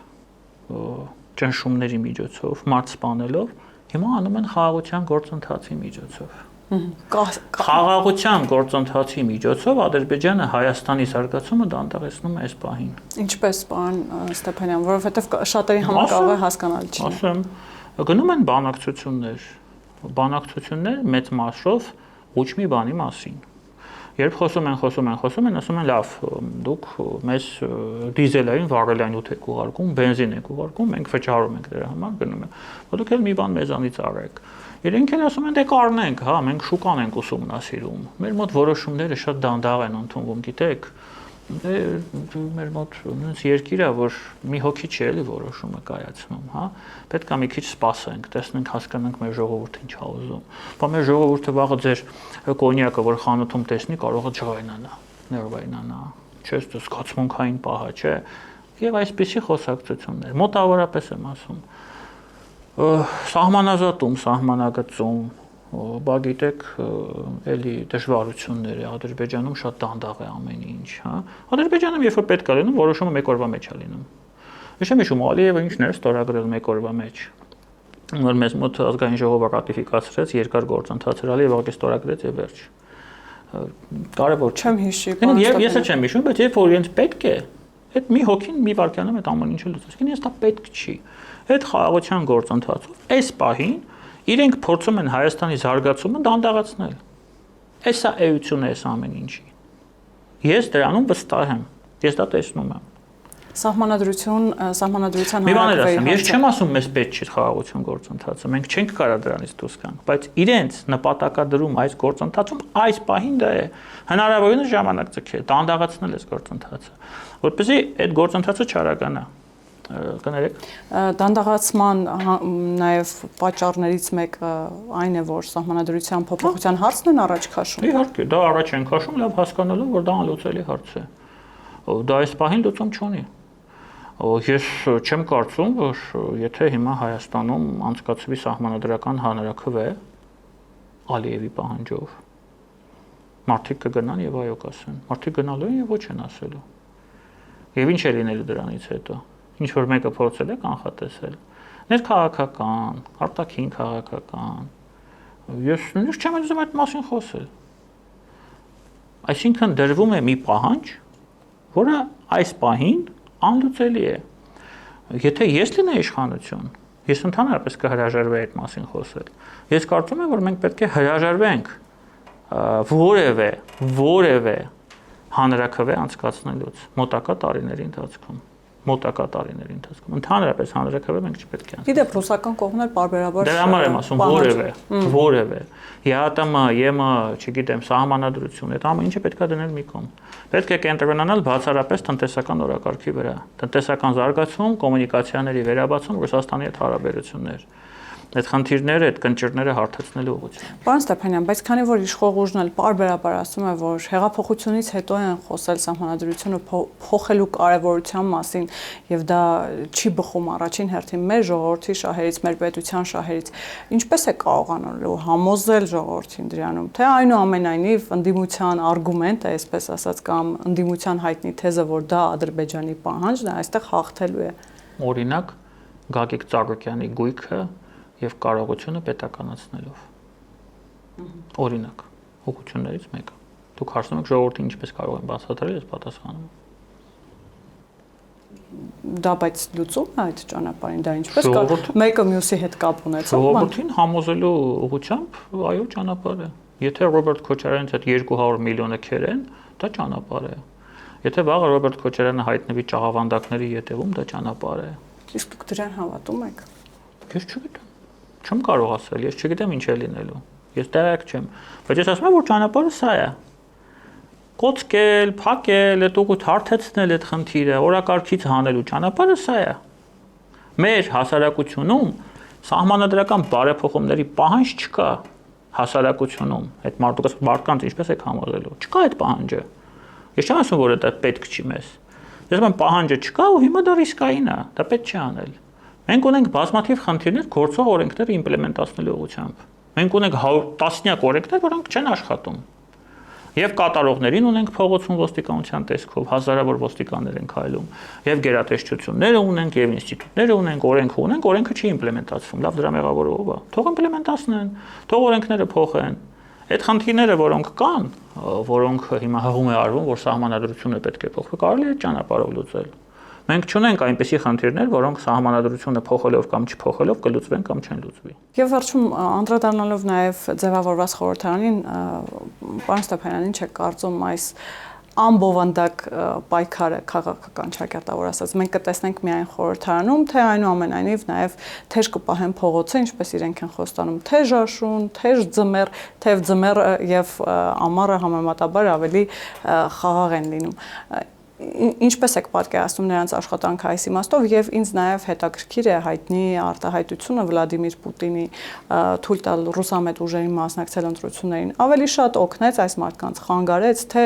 ճնշումների միջոցով, մարդ սպանելով, հիմա անում են խաղաղության գործընթացի միջոցով։ Խաղաղության գործընթացի միջոցով Ադրբեջանը Հայաստանի զարգացումը դանդաղեցնում է այս պահին։ Ինչպես, պարոն Ստեփանյան, որովհետև շատերի համար կարող է հասկանալի չի։ Ասեմ, գնում են բանակցություններ մեծ մասով ոչ մի բանի մասին։ Երբ խոսում են, ասում են լավ, դուք մեզ դիզելային վառելային ութ եք ուղարկում, բենզին եք ուղարկում, մենք վճարում ենք դրա համար, գնում են։ Դուք էլ մի բան մեզանից արեք։ Իրենք էլ ասում են դե կառնենք, հա, մենք շուկան ենք ուսումնասիրում։ Մեր մոտ որոշումները շատ դանդաղ են ընդունվում, գիտեք։ Մեր մոտ նույնիսկ երկիր է, որ մի հոգի չի էլի որոշումը կայացնում, հա։ Պետք է մի քիչ սպասենք, տեսնենք, հասկանանք մեր ժողովուրդը ինչ է ուզում։ Բայց մեր ժողովուրդը վաղը ձեր կոնյակը, որ խանութում տեսնի, կարող է ջղայնանա, ներվայնանա, չէ՞, դա զգացմունքային պահ է, չէ։ Եվ այսպիսի խոսակցություններ, մոտավորապես եմ ասում։ Սահմանազատում, սահմանագծում, բա գիտեք, էլի դժվարություններ է, Ադրբեջանում շատ դանդաղ է ամեն ինչ, հա։ Ադրբեջանում երբ որ պետք է լինում, որոշումը մեկ օրվա մեջ է լինում։ Ես չեմ հիշում, Ալիևը ինչն էր ստորագրել մեկ օրվա մեջ։ Որ մեզ մոտ ազգային ժողովը ռատիֆիկացրեց, երկար գործընթաց էր, Ալիևը ողջ ստորագրեց եւ վերջ։ Կարևոր չեմ հիշի։ Ես չեմ հիշում, բայց երբ որ իրենց պետք է, Այդ մի հոգին մի վարքյանում այդ ամեն ինչը լուծես։ Ինձ դա պետք չի։ Այդ խաղաղության գործընթացով այս պահին իրենք փորձում են Հայաստանի զարգացումը դանդաղացնել։ Էսա էությունը է ամեն ինչի։ Ես դրանում վստահ եմ։ Ես դա տեսնում եմ։ Սահմանադրության Մի բան ասեմ, ես չեմ ասում մեզ պետք չի խաղաղություն գործընթացը, մենք չենք կարող դրանից դուրս գանք, բայց իրենց նպատակադրում այս գործընթացում այս պահին դա է հնարավորինս ժամանակ ձգել, դանդաղացնել այս գործընթացը, որպեսզի այդ գործընթացը չարագանա։ Կներեք։ Դանդաղացման նաև պատճառներից մեկը այն է, որ սահմանադրության փոփոխության հարցն են առաջ քաշում։ Իհարկե, դա առաջ են քաշում, լավ հասկանալով, որ դա անլուծելի հարց է։ Դա այս պահին լուծում չունի։ Ես չեմ կարծում, որ եթե հիմա Հայաստանում անցկացվի սահմանադրական հանրաքվե Ալիևի պահանջով, մարդիկ կգնան եւ այո կասեն։ Մարդիկ գնալու են եւ ոչ են ասելու։ Եվ ինչ է լինելու դրանից հետո։ Ինչ որ մեկը փորձել է կանխատեսել։ Ներքաղաքական, արտաքին քաղաքական։ Ես նույնիսկ չեմ ուզում այդ մասին խոսել։ Այսինքն դրվում է մի պահանջ, որը այս պահին անլուծելի է։ Եթե ես լինեի իշխանություն, ես ընդհանրապես կհրաժարվեի այդ մասին խոսել։ Ես կարծում եմ, որ մենք պետք է հրաժարվենք որևէ հանրաքվե անցկացնելուց մոտակա տարիների ընթացքում։ Ընդհանրապես հանրաքվե մենք չպետք է անցկացնենք։ Իդեպ ռուսական կողմն էլ պարբերաբար դրա համար եմ ասում որևէ ԵԱՏՄ, ԵՄ, չգիտեմ, սահմանադրություն, այդ ամեն ինչը պետք է դնել մի կողմ։ Պետք է կենտրոնանալ բացառապես տնտեսական օրակարգի վրա։ Տնտեսական զարգացում, կոմունիկացիաների վերաբացում, Ռուսաստանի հետ հարաբերություններ։ Այդ խնդիրները, այդ կնճիռները հարթեցնելու ուղղությամբ։ Պարոն Ստեփանյան, բայց քանի որ իշխող ուժն էլ պարբերաբար ասում է, որ հեղափոխությունից հետո են խոսել սահմանադրությունը փոխելու կարևորության մասին, եւ դա չի բխում առաջին հերթին մեր ժողովրդի շահերից, մեր պետության շահերից, ինչպես է կարողանալու համոզել ժողովրդին դրանում, թե այնուամենայնիվ ընդդիմության արգումենտը, այսպես ասած, կամ ընդդիմության հայտնի թեզը, որ դա Ադրբեջանի պահանջն է, այստեղ հաղթելու է։ Օրինակ, Գագիկ Ծառուկյանի գույքը եւ կարողությունը պետականացնելով։ Օրինակ, հոգություններից մեկը։ Դուք հարցնում եք ժողովրդին ինչպես կարող են բացատրել, ես պատասխանում եմ։ Դա բայց լուծում է այդ ճանապարհին, դա ինչպես կա մեկը մյուսի հետ կապ ունեցող։ Ժողովրդին համոզելու ուղղությամբ այո ճանապարհ է։ Եթե Ռոբերտ Քոչարյանից այդ 200 միլիոնը քերեն, դա ճանապարհ է։ Եթե վաղը Ռոբերտ Քոչարյանը հայտնվի ճաղավանդակների ետևում, դա ճանապարհ է։ Իսկ դուք դրան հավատում եք։ Ես չգիտեմ։ Չեմ կարող ասել, ես չգիտեմ ինչ է լինելու։ Ես տեղյակ չեմ, բայց ես ասում եմ, որ ճանապարհը սա է։ Կոծկել, փակել, այդ ուղղut հարթեցնել այդ խնդիրը, օրակարգից հանելու ճանապարհը սա է։ Մեր հասարակությունում սահմանադրական բարեփոխումների պահանջ չկա հասարակությունում։ Այդ մարդկանց ինչպես եք համոզելու։ Չկա այդ պահանջը։ Ես չեմ ասում, որ դա պետք չի մեզ։ Ես ասում եմ, պահանջը չկա ու հիմա դա ռիսկային է, դա պետք չի անել։ Մենք ունենք բազմաթիվ խնդիրներ գործող օրենքները իմպլեմենտացնելու ուղղությամբ։ Մենք ունենք տասնյակ օրենքներ, որոնք չեն աշխատում։ Եվ կատարողներին ունենք փողոցում ոստիկանության տեսքով, հազարավոր ոստիկաններ են քայլում, եւ գերատեսչությունները ունենք, եւ ինստիտուտները ունենք, օրենքը չի իմպլեմենտացվում։ Լավ, դրա մեղավորը ով է։ Թող իմպլեմենտացնեն, թող օրենքները փոխեն։ Այդ խնդիրները, որոնք կան, որոնք հիմա հղում է արվում, որ սահմանադրությունը պետք է փոխվի, կարելի է ճանապարհով լուծել։ Մենք չունենք այնպիսի խնդիրներ, որոնք սահմանադրությունը փոխելով կամ չփոխելով կլուծվեն կամ չեն լուծվի։ Եվ վերջում անդրադառնալով նաև ձևավորված խորհրդարանին, պարոն Ստեփանյան, ինչ է կարծում այս ամբովանդակ պայքարը քաղաքական ճակատավոր ասած, մենք կտեսնենք միայն խորհրդարանում, թե այնուամենայնիվ նաև թեժ կպահեն փողոցը, ինչպես իրենք են խոստանում, թեժ աշուն, թեժ ձմեռ, թեև ձմեռը եւ ամառը համեմատաբար ավելի խաղաղ են լինում։ Ինչպես եք պատկերացնում նրանց աշխատանքը այս իմաստով եւ ինձ նաեւ հետաքրքիր է հայտնի արտահայտությունը Վլադիմիր Պուտինի թույլ տալ ռուսամետ ուժերին մասնակցել ընտրություններին ավելի շատ օգնեց այս մարդկանց խանգարեց թե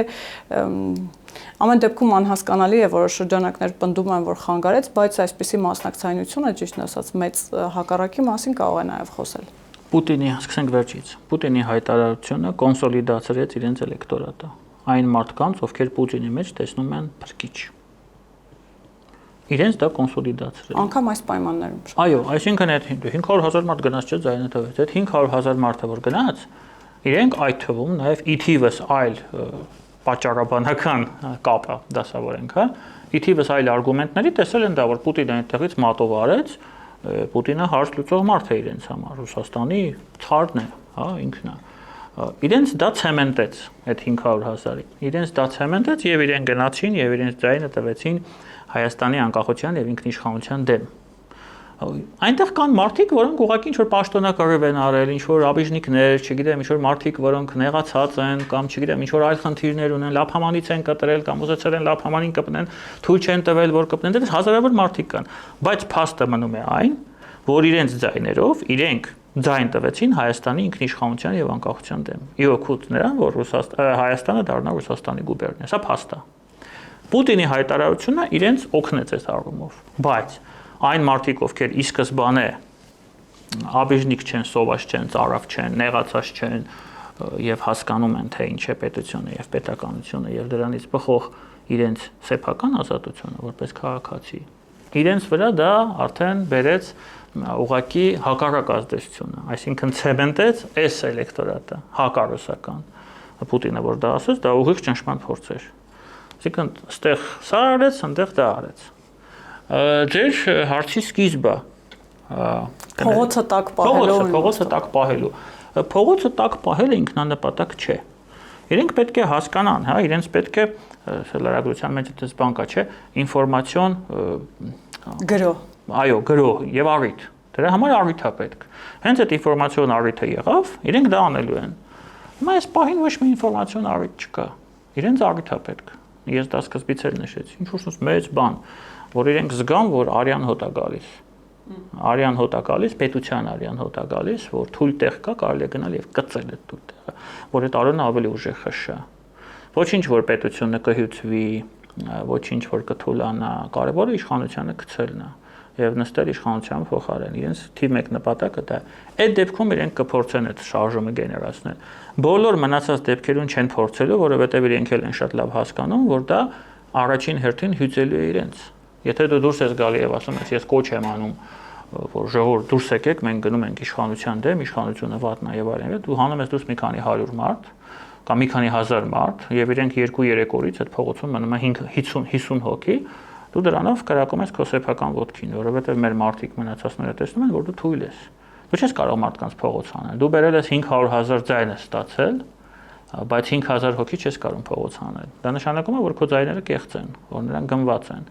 ամեն դեպքում անհասկանալի է որ շրջանակներ պնդում են որ խանգարեց բայց այսպիսի մասնակցայնությունը ճիշտ ասած մեծ հակառակի մասին կարող է նաեւ խոսել Պուտինի սկսենք վերջից Պուտինի հայտարարությունը կոնսոլիդացրեց իրենց էլեկտորատը այն մարդկանց, ովքեր Պուտինի մեջ տեսնում են փրկիչ։ Իրենց դա կոնսոլիդացրել։ Անկամ այս պայմաններում։ Այո, այսինքն այդ 500,000 մարդ գնաց չէ ձայնատվեց։ Այդ 500,000 մարդը որ գնաց, իրենք այդ թվում նաև ի թիվս այլ պատճառաբանական կապը դասավորենք, հա, ի թիվս այլ արգումենտների տեսել են դա, որ Պուտինը այնտեղից մատով արեց, Պուտինը հարց լուծող մարդ է իրենց համար, Ռուսաստանի ցարն է, հա, ինքն է։ Իրենց դա ցեմենտեց այդ 500,000-ին։ Իրենց դա ցեմենտեց եւ իրեն գնացին եւ իրենց ձայնը տվեցին Հայաստանի անկախության եւ ինքնիշխանության դեմ։ Այնտեղ կան մարդիկ, որոնք ուղղակի ինչ-որ պաշտոնակարգ են արել, ինչ-որ աբիժնիկներ, չգիտեմ, ինչ-որ մարդիկ, որոնք նեղացած են կամ չգիտեմ, ինչ-որ այլ խնդիրներ ունեն, լափամանից են կտրել կամ ուզեցել են լափամանին կպնեն, թույլ չեն տվել, որ կպնեն, դες հազարավոր մարդիկ կան, բայց փաստը մնում է այն, որ իրենց ձայներով իրենք ձայն տվեցին Հայաստանի ինքնիշխանության եւ անկախության դեմ։ Ի օգուտ նրան, որ Հայաստանը դառնա Ռուսաստանի գուբերնիա, սա փաստ է։ Պուտինի հայտարարությունը իրենց օգնեց այս առումով, բայց այն մարդիկ, ովքեր ի սկզբանե աբիժնիկ չեն, սոված չեն, ծարավ չեն, նեղացած չեն եւ հասկանում են, թե ինչ է պետությունը եւ պետականությունը եւ դրանից բխող իրենց սեփական ազատությունը որպես քաղաքացի, իրենց վրա դա արդեն բերեց ուղղակի հակառակ ազդեցությունը, այսինքն ցեմենտեց այս էլեկտորատը, հակառուսական։ Պուտինը որ դա ասեց, դա ուղիղ ճնշման փորձ էր։ Այսինքն, այդտեղ սա արեց, այնտեղ դա արեց։ Ձեր հարցի սկիզբը փողոցը տակ պահելու, փողոցը տակ պահելու։ Փողոցը տակ պահելը ինքնանպատակ չէ։ Իրենք պետք է հասկանան, հա, իրենց պետք է լրագրության մեջ այդպես բան կա, չէ, ինֆորմացիոն գրող։ Այո, գրող եւ առիթ։ Դրա համար առիթ է պետք։ Հենց այդ ինֆորմացիոն առիթը եղավ, իրենք դա անելու են։ Հիմա այս պահին ոչ մի ինֆորմացիոն առիթ չկա։ Իրենց առիթ է պետք։ Ես դա սկզբից էլ նշեցի։ Ինչ որ մեծ բան, որ իրենք զգան, որ արյան հոտ է գալիս։ Արյան հոտ է գալիս, պետության արյան հոտ է գալիս, որ թույլ տեղ կա, կարելի է գնալ եւ կծել այդ թույլ տեղը, որ այդ արոնը ավելի ուժեղ խշա։ Ոչինչ որ պետությունը կհյուցվի, ոչինչ որ կթուլանա, կարևորը իշխանությունը գցելն է եւ նստել իշխանության փոխարեն։ Իրենց թիվ 1 նպատակը դա։ Այդ դեպքում իրենք կփորձեն այդ շարժումը գեներացնել։ Բոլոր մնացած դեպքերում չեն փորձելու, որովհետեւ իրենք էլ են շատ լավ հասկանում, որ դա առաջին հերթին հյուծելու է իրենց։ Եթե դու դուրս ես գալի եւ ասում ես, ես կոչ եմ անում, որ ժողովուրդ դուրս եկեք, մենք գնում ենք իշխանության դեմ, իշխանությունը վատնա եւ այլն, դու հանում ես դուրս մի քանի 100 մարդ կամ մի քանի հազար մարդ եւ իրենք 2-3 օրից այդ փողոցում մնում է 50 հոգի, դու դրանով կրակում ես քո սեփական ոտքին, որովհետեւ մեր մարդիկ մնացածները տեսնում են, որ դու թույլ ես։ Դու չես կարող մարդկանց փողոց անել։ Դու բերել ես 500,000 ձայն ես ստացել, բայց 5000 հոգի չես կարող փողոց անել։ Դա նշանակում է, որ քո ձայները կեղծ են, որ նրանք գնված են,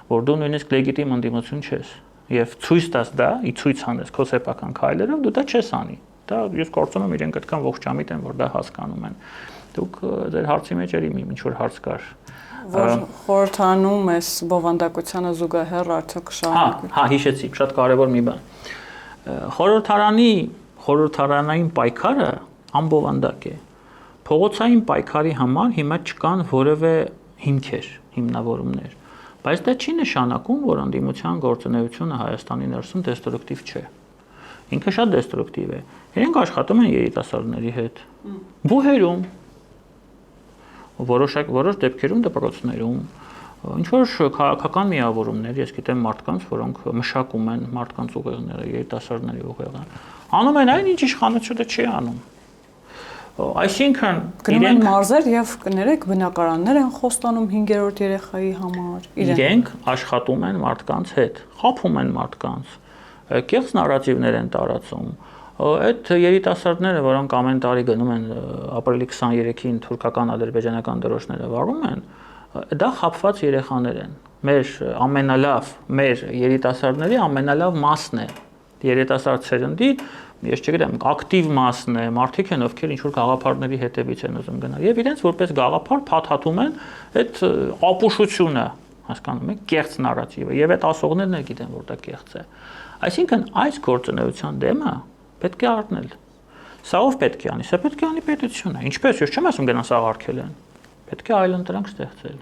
որ դու նույնիսկ լեգիտիմ ընդդիմություն չես։ Եվ ցույց տաս դա, ի ցույց անես քո սեփական քայլերով, դու դա չես անի։ Դա ես կարծում եմ իրենք այդքան ողջամիտ են, որ դա հասկանում են։ Դուք ձեր հարցի մեջ երի ինչ որ հարց կար։ Որ խորհրդանում էս բովանդակությանը զուգահեռ արդյոք շահարկի։ Հա, հիշեցի, շատ կարևոր մի բան։ Խորհրդարանային պայքարը անբովանդակ է։ Փողոցային պայքարի համար հիմա չկան որևէ հիմքեր, հիմնավորումներ։ Բայց դա չի նշանակում, որ ընդդիմության գործունեությունը Հայաստանի ներսում դեստրուկտիվ չէ։ Ինքը շատ դեստրուկտիվ է։ Իրենք աշխատում են երիտասարդների հետ։ Բուհերում, որոշ դեպքերում դպրոցներում, ինչ որ քաղաքական միավորումներ, ես գիտեմ մարդկանց, որոնք մշակում են մարդկանց ուղեղները, երիտասարդների ուղեղը։ Անում են այն, ինչ իշխանությունը չի անում։ Այսինքն գնում են մարզեր եւ կներեք բնակարաններ են խոստանում 5-րդ երեխայի համար։ Իրենք աշխատում են մարդկանց հետ, խափում են մարդկանց, կեղծ նարատիվներ են տարածում։ Այդ երիտասարդները, որոնք ամեն տարի գնում են ապրիլի 23-ին թուրքական ադրբեջանական դրոշները վարում են, դա խափված երեխաներ են։ Մեր երիտասարդների ամենալավ մասն է։ Երիտասարդ սերնդի ես չգիտեմ, ակտիվ մասն է, մարդիկ են, ովքեր ինչ-որ գաղափարների հետևից են ուզում գնալ եւ իրենց որպես գաղափար փաթաթում են այդ ապուշությունը, հասկանում եք, կեղծ նարատիվը եւ այդ ասողներն էլ գիտեն, որ դա կեղծ է։ Այսինքն այս գործունեության դեմը պետք է առնել։ Սա ով պետք է անի, սա պետք է անի պետությունը։ Ինչպես, ես չեմ ասում գնաս աղարքել են։ Պետք է այլ ընտրանք ստեղծել։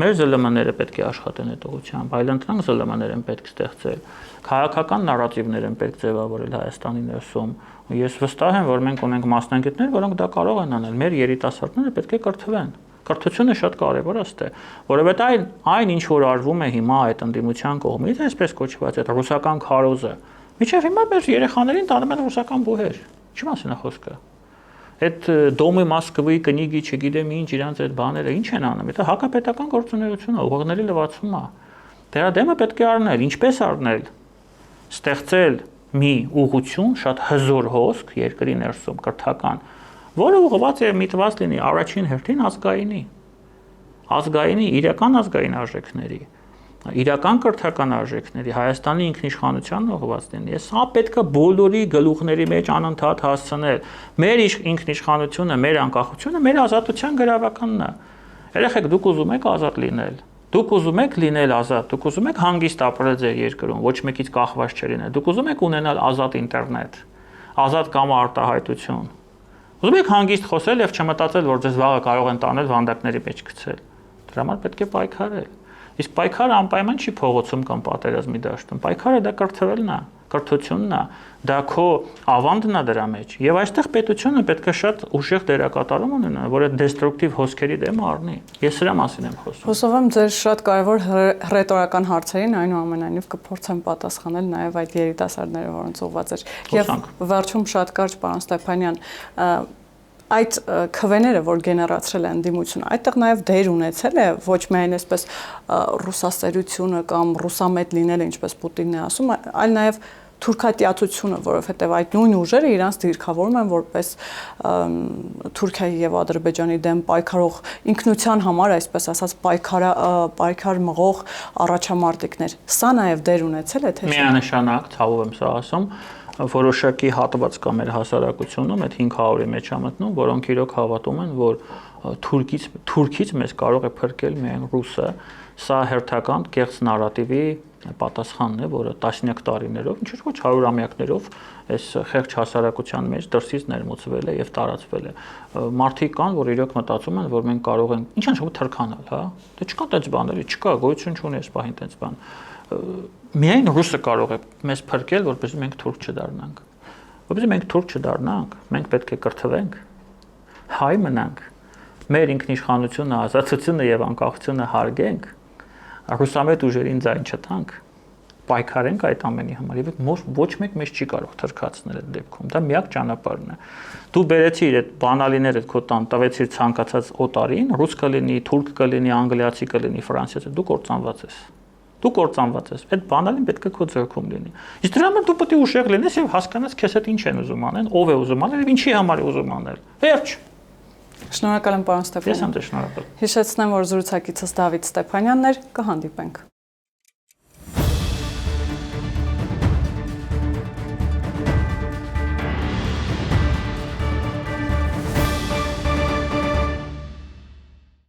Մեր ԶԼՄ-ները պետք է աշխատեն այդ ուղղությամբ, այլընտրանք ԶԼՄ-ներ են պետք ստեղծել, քաղաքական նարատիվներ են պետք ձևավորել Հայաստանի ներսում։ Ես վստահ եմ, որ մենք ունենք մասնագետներ, որոնք դա կարող են անել։ Մեր երիտասարդները պետք է կրթվեն։ Կրթությունը շատ կարևոր է, որովհետեւ այն ինչ որ արվում է հիմա այդ ընդդիմության կողմից, այսպես կոչված այդ ռուսական քարոզը, միջև հիմա մեր երեխաներին տանում են ռուսական բուհեր։ Չի մասնա խոսքը։ այդ Դոմի Մոսկվայի կնիգի, չգիտեմ ինչ, իրանց այդ բաները ինչ են անում։ Դա հակապետական գործունեություն է, ուղեղների լվացում է։ Դրա դեմը պետք է առնել, ինչպես առնել։ Ստեղծել մի ուղղություն, շատ հզոր հոսք երկրի ներսում կրթական, որը ուղղված է միտված լինի առաջին հերթին ազգայինի, իրական ազգային արժեքների, իրական կրթական արժեքների, Հայաստանի ինքնիշխանությանն ուղղված լինի։ Սա պետք է բոլորի գլուխների մեջ անընդհատ հասցնել։ Մեր ինքնիշխանությունը, մեր անկախությունը մեր ազատության գրավականն է։ Երեխեք, դուք ուզում եք ազատ լինել։ Դուք ուզում եք լինել ազատ, դուք ուզում եք հանգիստ ապրել ձեր երկրում, ոչ մեկից կախված չլինել։ Դուք ուզում եք ունենալ ազատ ինտերնետ, ազատ կամ արտահայտություն։ Ուզում եք հանգիստ խոսել եւ չմտածել, որ ձեզ վաղը կարող են տանել վանդակների մեջ գցել։ Դրա համար պետք է պայքարել։ Իսկ պայքարը անպայման չի փողոցում կամ պատերազմի դաշտում։ Պայքարը դա կրթվելն է, կրթությունն է, դա քո ավանդն է դրա մեջ։ Եվ այստեղ պետությունը պետք է շատ ուժեղ դերակատարում ունենա, որ այդ դեստրուկտիվ հոսքերի դեմ առնի։ Ես սրա մասին եմ խոսում։ Հուսով եմ ձեր շատ կարևոր ռետորական հարցերին այնուամենայնիվ կփորձեմ պատասխանել նաև այդ երիտասարդները, որոնց ուղղված էր։ Եվ վերջում շատ կարճ, պարոն Ստեփանյան, այդ քվեները, որ գեներացրել են դիմությունը, այդտեղ նաև դեր ունեցել է ոչ միայն այսպես ռուսասերությունը կամ ռուսամետ լինելը, ինչպես Պուտինն է ասում, այլ նաև թուրքատիացությունը, որովհետև այդ նույն ուժերը իրանց դիրքավորում են որպես Թուրքիայի եւ Ադրբեջանի դեմ պայքարող ինքնության համար, այսպես ասած, պայքար մղող առաջամարտիկներ։ Սա նաև դեր ունեցել է թե՞ չէ։ Միանշանակ, ցավով եմ սա ասում, որոշակի հատված կա մեր հասարակությունում, այդ 500-ի մեջ է մտնում, որոնք իրոք հավատում են, որ թուրքից մեզ կարող է փրկել միայն ռուսը։ Սա հերթական կեղծ նարատիվի պատասխանն է, որը տասնյակ տարիներով, ինչ ոչ 100-ամյակներով այս խեղճ հասարակության մեջ դրսից ներմուծվել է եւ տարածվել է։ Մարդիկ կան, որ իրոք մտածում են, որ մենք կարող ենք, ինչ անշուշտ թրքանալ, հա։ Դե չկա այդպես բաներ, չկա, գոյություն չունի այս պահին այդպես բան։ Միայն ռուսը կարող է մեզ փրկել, որպեսզի մենք թուրք չդառնանք։ Որպեսզի մենք թուրք չդառնանք, մենք պետք է կրթվենք, հայ մնանք, մեր ինքնիշխանությունը, ազատությունը եւ անկախությունը հարգենք, ռուսամետ ուժերին ձայն չտանք, պայքարենք այդ ամենի համար եւ ոչ մեկ մեզ չի կարող թրքացնել այդ դեպքում։ Դա միակ ճանապարհն է։ Դու բերեցիր այդ բանալիները քո տան, տվեցիր ցանկացած օտարին, ռուս կլինի, թուրք կլինի, անգլիացի կլինի, ֆրանսիացի, դու կործանված ես։ Դու կործանված ես։ Այդ բանալին պետք է քո ձեռքում լինի։ Իսկ դրա համար դու պետք է ուժեղ լինես եւ հասկանաս քեզ հետ ինչ են ուզում անել, ով է ուզում անել եւ ինչի համար է ուզում անել։ Վերջ։ Շնորհակալ եմ, պարոն Ստեփանյան։ Ես եմ շնորհակալ։ Հիշեցնեմ, որ զրուցակիցս Դավիթ Ստեփանյանն էր, կհանդիպենք։